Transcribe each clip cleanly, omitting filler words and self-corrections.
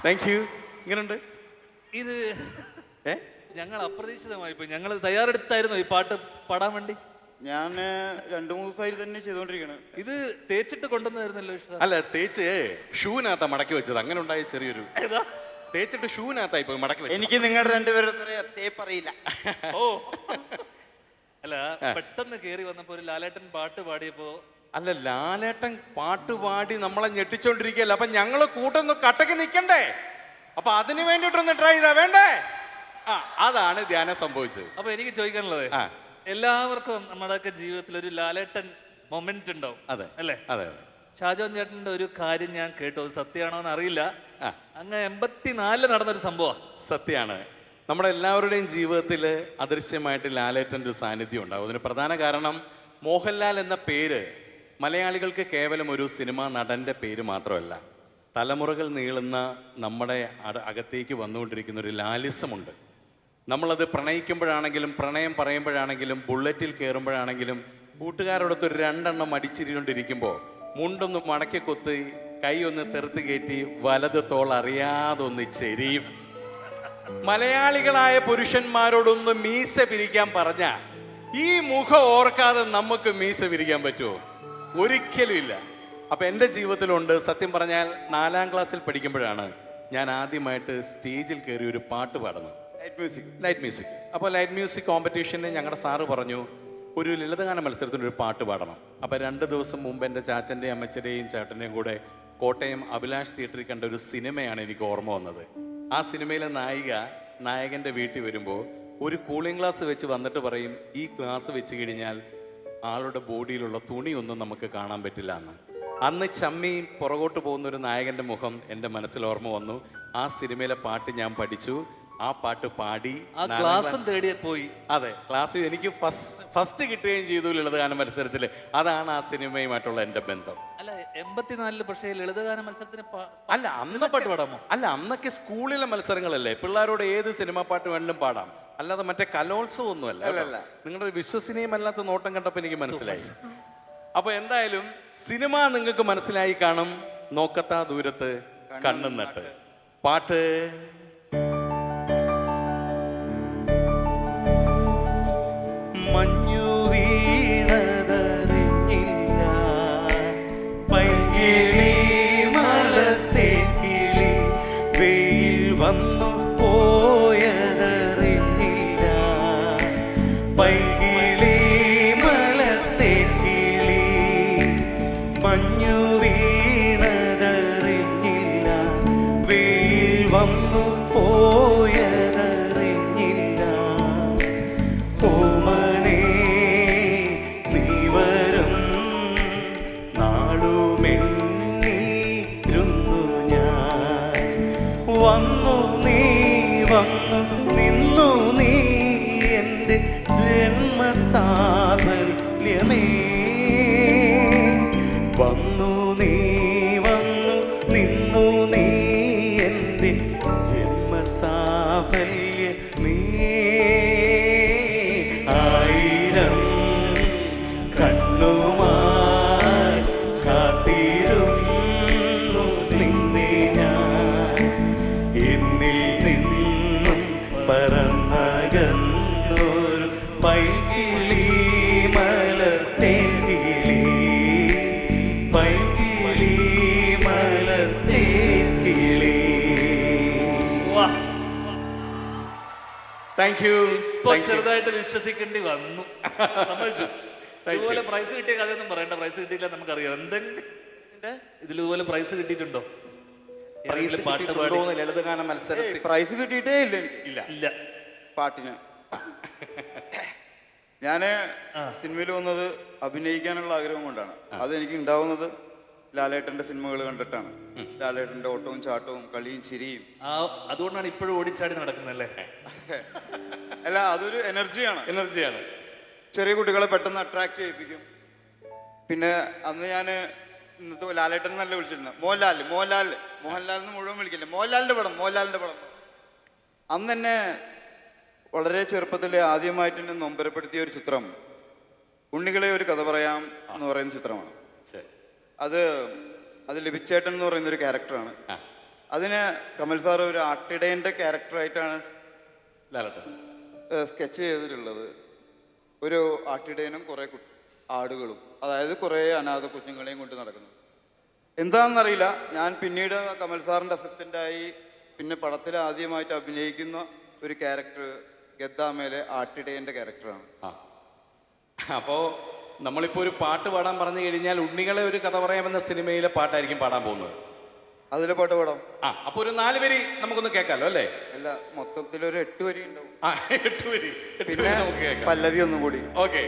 Thank you. ഇങ്ങനുണ്ട് ഇത് ഏ ഞങ്ങൾ അപ്രതീക്ഷിതമായി പോയി. ഞങ്ങൾ തയ്യാറെടുത്തായിരുന്നു ഈ പാട്ട് പാടാൻ വേണ്ടി. ഞാൻ 2-3 ദിവസമായിട്ട് തന്നെ ചെയ്തോണ്ടിരിക്കണ്. ഇത് തേച്ചിട്ട് കൊണ്ടുവന്നായിരുന്നല്ലോ വിഷ്ണു. അല്ല, തേച്ച് ഷൂവിനകത്താ മടക്കി വെച്ചത്. അങ്ങനെ ഉണ്ടായ ചെറിയൊരു ഏതാ? തേച്ചിട്ട് ഷൂവിനകത്തായി പോയി മടക്കി വെച്ചത്. എനിക്ക് നിങ്ങളുടെ രണ്ടുപേരും തേപ്പറിയില്ല. ഓ അല്ല, പെട്ടെന്ന് കേറി വന്നപ്പോ ഒരു ലാലേട്ടൻ പാട്ട് പാടിയപ്പോ. അല്ല, ലാലേട്ടൻ പാട്ട് പാടി നമ്മളെ ഞെട്ടിച്ചോണ്ടിരിക്കുകയല്ല. അപ്പൊ ഞങ്ങള് കൂട്ടൊന്ന് കട്ടക്ക് നിക്കണ്ടേ? അപ്പൊ അതിന് വേണ്ടിട്ടൊന്ന് ട്രൈ ചെയ്താ വേണ്ടേ? ആ, അതാണ് ധ്യാനം സംഭവിച്ചത്. അപ്പൊ എനിക്ക് ചോദിക്കാനുള്ളത്, എല്ലാവർക്കും നമ്മുടെയൊക്കെ ജീവിതത്തിൽ ഒരു ലാലേട്ടൻ മൊമെന്റ് ഉണ്ടാവും. അതെ അല്ലേ? അതെ. ഷാജോൻ ചേട്ടന്റെ ഒരു കാര്യം ഞാൻ കേട്ടു, അത് സത്യമാണോ എന്ന് അറിയില്ല. അങ്ങ് 84 നടന്നൊരു സംഭവം. സത്യമാണ്. നമ്മുടെ എല്ലാവരുടെയും ജീവിതത്തിൽ അദൃശ്യമായിട്ട് ലാലേട്ടൻ്റെ ഒരു സാന്നിധ്യം ഉണ്ടാവും. അതിന് പ്രധാന കാരണം മോഹൻലാൽ എന്ന പേര് മലയാളികൾക്ക് കേവലം ഒരു സിനിമാ നടൻ്റെ പേര് മാത്രമല്ല, തലമുറകൾ നീളുന്ന നമ്മുടെ അകത്തേക്ക് വന്നുകൊണ്ടിരിക്കുന്ന ഒരു ലാലിസമുണ്ട്. നമ്മളത് പ്രണയിക്കുമ്പോഴാണെങ്കിലും പ്രണയം പറയുമ്പോഴാണെങ്കിലും ബുള്ളറ്റിൽ കയറുമ്പോഴാണെങ്കിലും കൂട്ടുകാരോടൊത്ത് ഒരു 2 എണ്ണം അടിച്ചിരിക്കൊണ്ടിരിക്കുമ്പോൾ മുണ്ടൊന്ന് മടക്കി കൊത്തി കൈ ഒന്ന് തെറുത്ത് കയറ്റി വലത് തോൾ അറിയാതെ ഒന്ന് ചെരിയും. മലയാളികളായ പുരുഷന്മാരോടൊന്ന് മീശ പിരിക്കാൻ പറഞ്ഞ ഈ മുഖം ഓർക്കാതെ നമുക്ക് മീശ പിരിക്കാൻ പറ്റുമോ? ഒരിക്കലും ഇല്ല. അപ്പൊ എൻ്റെ ജീവിതത്തിലുണ്ട്. സത്യം പറഞ്ഞാൽ 4ാം ക്ലാസ്സിൽ പഠിക്കുമ്പോഴാണ് ഞാൻ ആദ്യമായിട്ട് സ്റ്റേജിൽ കയറി ഒരു പാട്ട് പാടുന്നത്. Light music. അപ്പോൾ ലൈറ്റ് മ്യൂസിക് കോമ്പറ്റീഷന് ഞങ്ങളുടെ സാറ് പറഞ്ഞു ഒരു ലളിതഗാന മത്സരത്തിന് ഒരു പാട്ട് പാടണം. അപ്പോൾ 2 ദിവസം മുമ്പ് എൻ്റെ ചാച്ചൻ്റെയും അമ്മച്ചൻ്റെയും ചേട്ടൻ്റെയും കൂടെ കോട്ടയം അഭിലാഷ് തിയേറ്ററിൽ കണ്ട ഒരു സിനിമയാണ് എനിക്ക് ഓർമ്മ വന്നത്. ആ സിനിമയിലെ നായകൻ്റെ വീട്ടിൽ വരുമ്പോൾ ഒരു കൂളിംഗ് ഗ്ലാസ് വെച്ച് വന്നിട്ട് പറയും, ഈ ഗ്ലാസ് വെച്ച് കഴിഞ്ഞാൽ ആളുടെ ബോഡിയിലുള്ള തുണിയൊന്നും നമുക്ക് കാണാൻ പറ്റില്ല എന്ന്. അന്ന് ചമ്മി പുറകോട്ട് പോകുന്ന ഒരു നായകൻ്റെ മുഖം എൻ്റെ മനസ്സിൽ ഓർമ്മ വന്നു. ആ സിനിമയിലെ പാട്ട് ഞാൻ പഠിച്ചു. ആ പാട്ട് പാടി ക്ലാസും തേടി പോയി. അതെ, ക്ലാസ് എനിക്ക് ഫസ്റ്റ് കിട്ടുകയും ചെയ്തു ലളിതഗാന മത്സരത്തിൽ. അതാണ് ആ സിനിമയുമായിട്ടുള്ള എൻ്റെ ബന്ധം. അല്ല, 84 പക്ഷേ ലളിതഗാന മത്സരത്തിന് അല്ല അന്ന് പാട്ട് പാടാമോ? അല്ല, അന്നൊക്കെ സ്കൂളിലെ മത്സരങ്ങളല്ലേ, പിള്ളേരോട് ഏത് സിനിമാ പാട്ട് വേണമെങ്കിലും പാടാം. അല്ലാതെ മറ്റേ കലോത്സവം ഒന്നുമല്ല. നിങ്ങളുടെ വിശ്വസനീയമല്ലാത്ത നോട്ടം കണ്ടപ്പോൾ എനിക്ക് മനസ്സിലായി. അപ്പൊ എന്തായാലും സിനിമ നിങ്ങൾക്ക് മനസ്സിലായി കാണും. നോക്കത്താ ദൂരത്ത് കണ്ണും നട്ട് പാട്ട്. മഞ്ഞു വീണതറിഞ്ഞില്ല, പൈകിളി മലത്തേക്കിളി, വെയിൽ വന്നു പോയതറിഞ്ഞില്ല, പൈകിളി മലത്തേക്കിളി, മഞ്ഞു വീണതറിഞ്ഞില്ല, വെയിൽ വന്നു പോയതറിഞ്ഞില്ല, ഓമനേ നീ വരും നാളുമെണ്ണിരുന്നു ഞാൻ, വന്നു നീ വന്നു നിന്നു നീ എൻ്റെ ജന്മസാഫല്യമേ, വന്നു നീ വന്നു നിന്നു നീ എൻ്റെ ജന്മസാഫല്യമേ, ആയിരം കണ്ണുമായി കാത്തിരുന്നു നിന്നെ ഞാൻ, എന്നിൽ നിന്നും പറന്നകന്നൊരു പൈകിളി മലർത്തേക്കിളി, പൈകിളി മലർത്തേക്കിളി. Thank you. ചെറുതായിട്ട് വിശ്വസിക്കേണ്ടി വന്നു. സമ്മതിച്ചു. ഇതുപോലെ പ്രൈസ് കിട്ടിയ കഥയൊന്നും പറയണ്ട. പ്രൈസ് കിട്ടിയില്ല നമുക്കറിയാം. എന്തെങ്കിലും ഇതിലുപോലെ പ്രൈസ് കിട്ടിയിട്ടുണ്ടോ? ലളിതഗാന മത്സരത്തിൽ പ്രൈസ് കിട്ടിയിട്ടേ ഇല്ല പാട്ടിന്. ഞാന് സിനിമയിൽ വന്നത് അഭിനയിക്കാനുള്ള ആഗ്രഹം കൊണ്ടാണ്. അതെനിക്ക് ഉണ്ടാവുന്നത് ലാലേട്ടന്റെ സിനിമകൾ കണ്ടിട്ടാണ്. ലാലേട്ടന്റെ ഓട്ടവും ചാട്ടവും കളിയും ചിരിയും. അതുകൊണ്ടാണ് ഇപ്പോഴും ഓടിച്ചാടി നടക്കുന്നല്ലേ? അല്ല, അതൊരു എനർജിയാണ്. ചെറിയ കുട്ടികളെ പെട്ടെന്ന് അട്രാക്ട് ചെയ്യിപ്പിക്കും. പിന്നെ അന്ന് ഞാൻ ഇന്നത്തെ ലാലേട്ടൻ നല്ല വിളിച്ചിരുന്നത് മോഹൻലാൽ എന്ന് മുഴുവൻ വിളിക്കില്ല, മോഹൻലാലിന്റെ പടം. അന്ന് തന്നെ വളരെ ചെറുപ്പത്തിൽ ആദ്യമായിട്ട് എന്നെ നൊമ്പരപ്പെടുത്തിയ ഒരു ചിത്രം ഉണ്ണികളെ ഒരു കഥ പറയാം എന്ന് പറയുന്ന ചിത്രമാണ്. അത് ലിപിച്ചേട്ടൻ എന്ന് പറയുന്ന ഒരു ക്യാരക്ടറാണ്. അതിന് കമൽ സാർ ഒരു ആട്ടിടേൻ്റെ ക്യാരക്ടറായിട്ടാണ് ലാലേട്ടൻ സ്കെച്ച് ചെയ്തിട്ടുള്ളത്. ഒരു ആട്ടിടയനും കുറേ ആടുകളും, അതായത് കുറേ അനാഥ കുഞ്ഞുങ്ങളെയും കൊണ്ട് നടക്കുന്നു. എന്താണെന്നറിയില്ല, ഞാൻ പിന്നീട് കമൽ സാറിൻ്റെ അസിസ്റ്റൻ്റായി പിന്നെ പടത്തിൽ ആദ്യമായിട്ട് അഭിനയിക്കുന്ന ഒരു ക്യാരക്ടർ ഗദ്ദാമേലെ ആട്ടിടയൻ്റെ ക്യാരക്ടറാണ്. ആ അപ്പോൾ നമ്മളിപ്പോൾ ഒരു പാട്ട് പാടാൻ പറഞ്ഞു കഴിഞ്ഞാൽ ഉണ്ണികളെ ഒരു കഥ പറയാമെന്ന സിനിമയിലെ പാട്ടായിരിക്കും പാടാൻ പോകുന്നത്. അതിലെ പാട്ട് പാടാം. ആ അപ്പോൾ ഒരു 4 വരി നമുക്കൊന്ന് കേൾക്കാമല്ലോ അല്ലേ? അല്ല, മൊത്തത്തിലൊരു 8 വരി ഉണ്ടാവും. ആ 8 വരി പിന്നെ നമുക്ക് കേൾക്കാം. പല്ലവി ഒന്നും കൂടി. ഓക്കെ.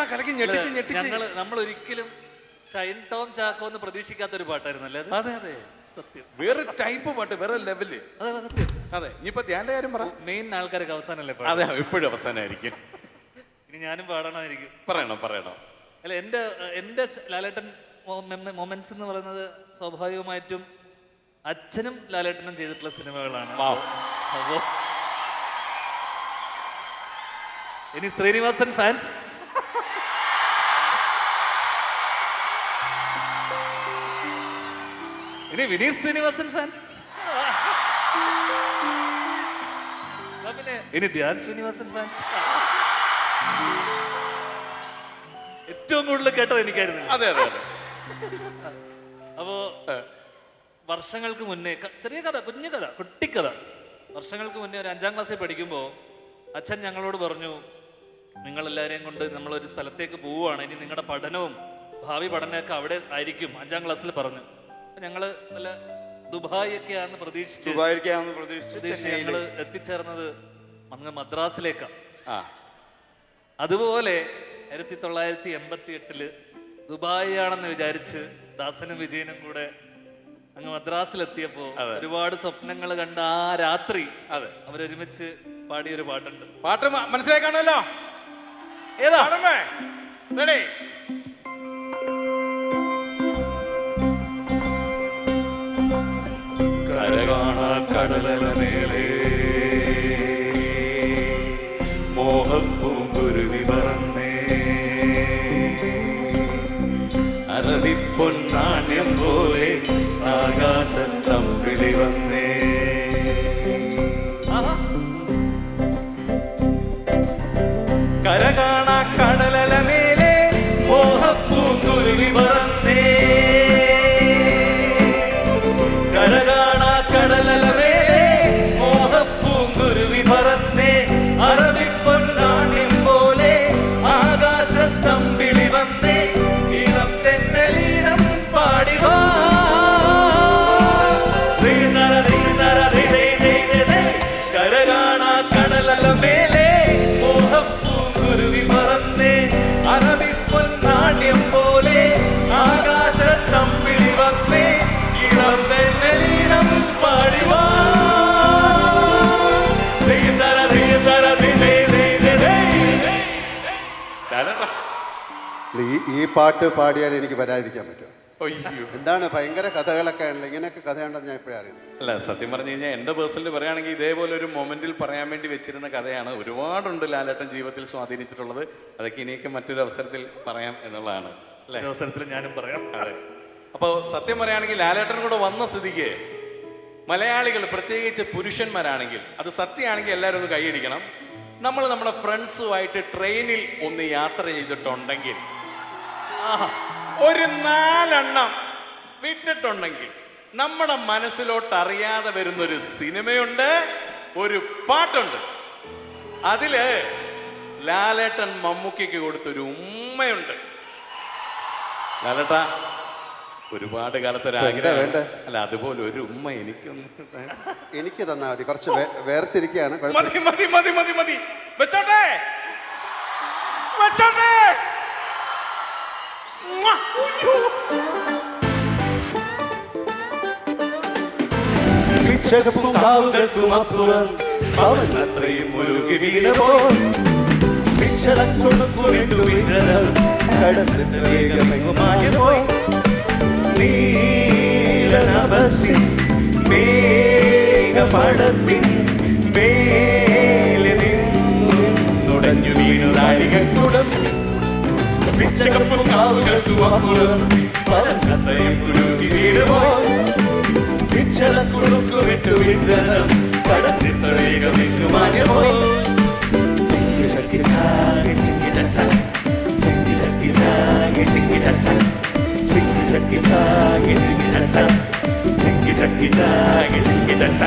കലക്കി ഞെട്ടിച്ച് നമ്മൾ ഒരിക്കലും ഷൈൻ ടോം ചാക്കോ എന്ന് പ്രതീക്ഷിക്കാത്ത ഒരു പാട്ടായിരുന്നല്ലേ അത്? അതെ അതെ, സത്യം. വേറെ ടൈപ്പ് പാട്ട്, വേറെ ലെവല്. അതെ സത്യം. അതെ, ഇനിയിപ്പോ ധ്യാന്റെ കാര്യം പറ. മെയിൻ ആൾക്കാരൊക്കെ അവസാനല്ലേ അതെ, എപ്പോഴും അവസാനമായിരിക്കും. ഇനി ഞാനും പാടണമായിരിക്കും. പറയണം. അല്ല, എൻ്റെ ലാലേട്ടൻ മൊമെന്റ്സ് എന്ന് പറയുന്നത് സ്വാഭാവികമായിട്ടും അച്ഛനും ലാലേട്ടനും ചെയ്തിട്ടുള്ള സിനിമകളാണ്. അപ്പോ ഇനി ശ്രീനിവാസൻ ഫാൻസ്, ഇനി വിനീത് ശ്രീനിവാസൻ ഫാൻസ്, പിന്നെ ഇനി ധ്യാൻ ശ്രീനിവാസൻ ഫാൻസ്. ഏറ്റവും കൂടുതൽ കേട്ടത് എനിക്കായിരുന്നു. അതെ. അപ്പോ വർഷങ്ങൾക്ക് മുന്നേ ചെറിയ കഥ, കുഞ്ഞു കഥ, കുട്ടിക്കഥ. വർഷങ്ങൾക്ക് മുന്നേ ഒരു 5ാം ക്ലാസ്സിൽ പഠിക്കുമ്പോൾ അച്ഛൻ ഞങ്ങളോട് പറഞ്ഞു, നിങ്ങളെല്ലാവരെയും കൊണ്ട് നമ്മളൊരു സ്ഥലത്തേക്ക് പോവുകയാണ്, ഇനി നിങ്ങളുടെ പഠനവും ഭാവി പഠനമൊക്കെ അവിടെ ആയിരിക്കും. 5ാം ക്ലാസ്സിൽ പറഞ്ഞു. ഞങ്ങള് വല്ല ദുബായ് ഒക്കെയാണെന്ന് പ്രതീക്ഷിച്ച് ഞങ്ങള് എത്തിച്ചേർന്നത് അങ്ങ് മദ്രാസിലേക്കാണ്. അതുപോലെ 1988 ദുബായ് ആണെന്ന് വിചാരിച്ച് ദാസനും വിജയനും കൂടെ അങ്ങ് മദ്രാസിലെത്തിയപ്പോ ഒരുപാട് സ്വപ്നങ്ങൾ കണ്ട ആ രാത്രി അവരൊരുമിച്ച് പാടിയൊരു പാട്ടുണ്ട്. പാട്ട് മനസ്സിലാക്കാണല്ലോ. ഏതാ? റെഡി? കടലമേലെ മോഹപ്പൂങ്കുരുവി പറന്നേ, അറബിപ്പൊന്നാണ്യം പോലെ ആകാശത്തമ്പിളി വന്നേ. കരകാണ കടലമേലെ മോഹപ്പൂങ്കുരുവി പറന്നേ, കരകാണ കടലമേലെ മോഹപ്പൂങ്കുരുവി പറന്നേ, അറബിപ്പൊന്നാണ്യം പോലെ ആകാശത്തമ്പിളി വന്നേ, ഇളം തെന്നലീണം പാടിവാ. കരകാണ കടലമേലെ മോഹപ്പൂങ്കുരുവി പറന്നേ, അറബിപ്പൊന്നാണ്യം പോലെ ഈ പാട്ട് പാടിയാൽ എനിക്ക് വരാതിരിക്കാൻ പറ്റുമോ? അയ്യോ. എന്താണ് ഭയങ്കര കഥകളൊക്കെ ആണല്ലോ, ഇങ്ങനെയൊക്കെ കഥയുണ്ടെന്ന് ഞാൻ ഇപ്പോഴേ അറിയുന്നു. അല്ല, സത്യം പറഞ്ഞു കഴിഞ്ഞാൽ എൻ്റെ പേഴ്സണൽ പറയുകയാണെങ്കിൽ ഇതേപോലെ ഒരു മൊമെന്റിൽ പറയാൻ വേണ്ടി വെച്ചിരുന്ന കഥയാണ്. ഒരുപാടുണ്ട് ലാലേട്ടൻ ജീവിതത്തിൽ സ്വാധീനിച്ചിട്ടുള്ളത്. അതൊക്കെ ഇനിയൊക്കെ മറ്റൊരു അവസരത്തിൽ പറയാം എന്നുള്ളതാണ് അല്ലേ? ഈ അവസരത്തിൽ ഞാനും പറയാം. അതെ. അപ്പോൾ സത്യം പറയുകയാണെങ്കിൽ ലാലേട്ടൻ കൂടെ വന്ന സ്ഥിതിക്ക് മലയാളികൾ, പ്രത്യേകിച്ച് പുരുഷന്മാരാണെങ്കിൽ, അത് സത്യമാണെങ്കിൽ എല്ലാവരും ഒന്ന് കൈയടിക്കണം. നമ്മൾ നമ്മുടെ ഫ്രണ്ട്സുമായിട്ട് ട്രെയിനിൽ ഒന്ന് യാത്ര ചെയ്തിട്ടുണ്ടെങ്കിൽ, ഒരു 4 എണ്ണം വിട്ടിട്ടുണ്ടെങ്കിൽ, നമ്മുടെ മനസ്സിലോട്ട് അറിയാതെ വരുന്നൊരു സിനിമയുണ്ട്, ഒരു പാട്ടുണ്ട്. അതില് ലാലേട്ടൻ മമ്മൂക്കയ്ക്ക് കൊടുത്തൊരു ഉമ്മയുണ്ട്. ലാലേട്ട, ഒരുപാട് കാലത്ത് വേണ്ടേ? അല്ല, അതുപോലെ ഒരു ഉമ്മ എനിക്കൊന്ന് എനിക്ക് തന്നാൽ മതി. കുറച്ച് വേർതിരിക്കുകയാണ്. മതി മതി മതി മതി മതി വെച്ചോട്ടെ വെച്ചോട്ടെ. കാവുകൾക്കുമപ്പുറം അവൻ അത്രയും മുരുകി വീണപ്പോൾ പിച്ചളക്കൊടുക്കു വിണ്ടു കടന്നിട്ട് വേഗമെങ്ങുമായ പോയി നീലനഭസിൻ മേഘപടത്തിൻ മേലെ നിന്നുടഞ്ഞു വീണു നാഴികക്കുടം പിച്ചകപ്പും കാവുകൾക്കുമപ്പുറം അവൻ അത്രയും മുരുകി വീണപ്പോൾ പിച്ചളക്കൊടുക്കു വിട്ടു വിണ്ടം കടന്നിട്ട് വേഗമെങ്ങുമായ പോയി ചിങ്കി ചക്കി ചാകി ചിങ്കി ചച്ച ചിങ്കി ചക്കി ചാകി ചിങ്കി ചച്ച ചിങ്കി ചക്കി ചാകി ചിങ്കി ചച്ച ചിങ്കി ചക്കി ചാകി ചിങ്കി ചച്ച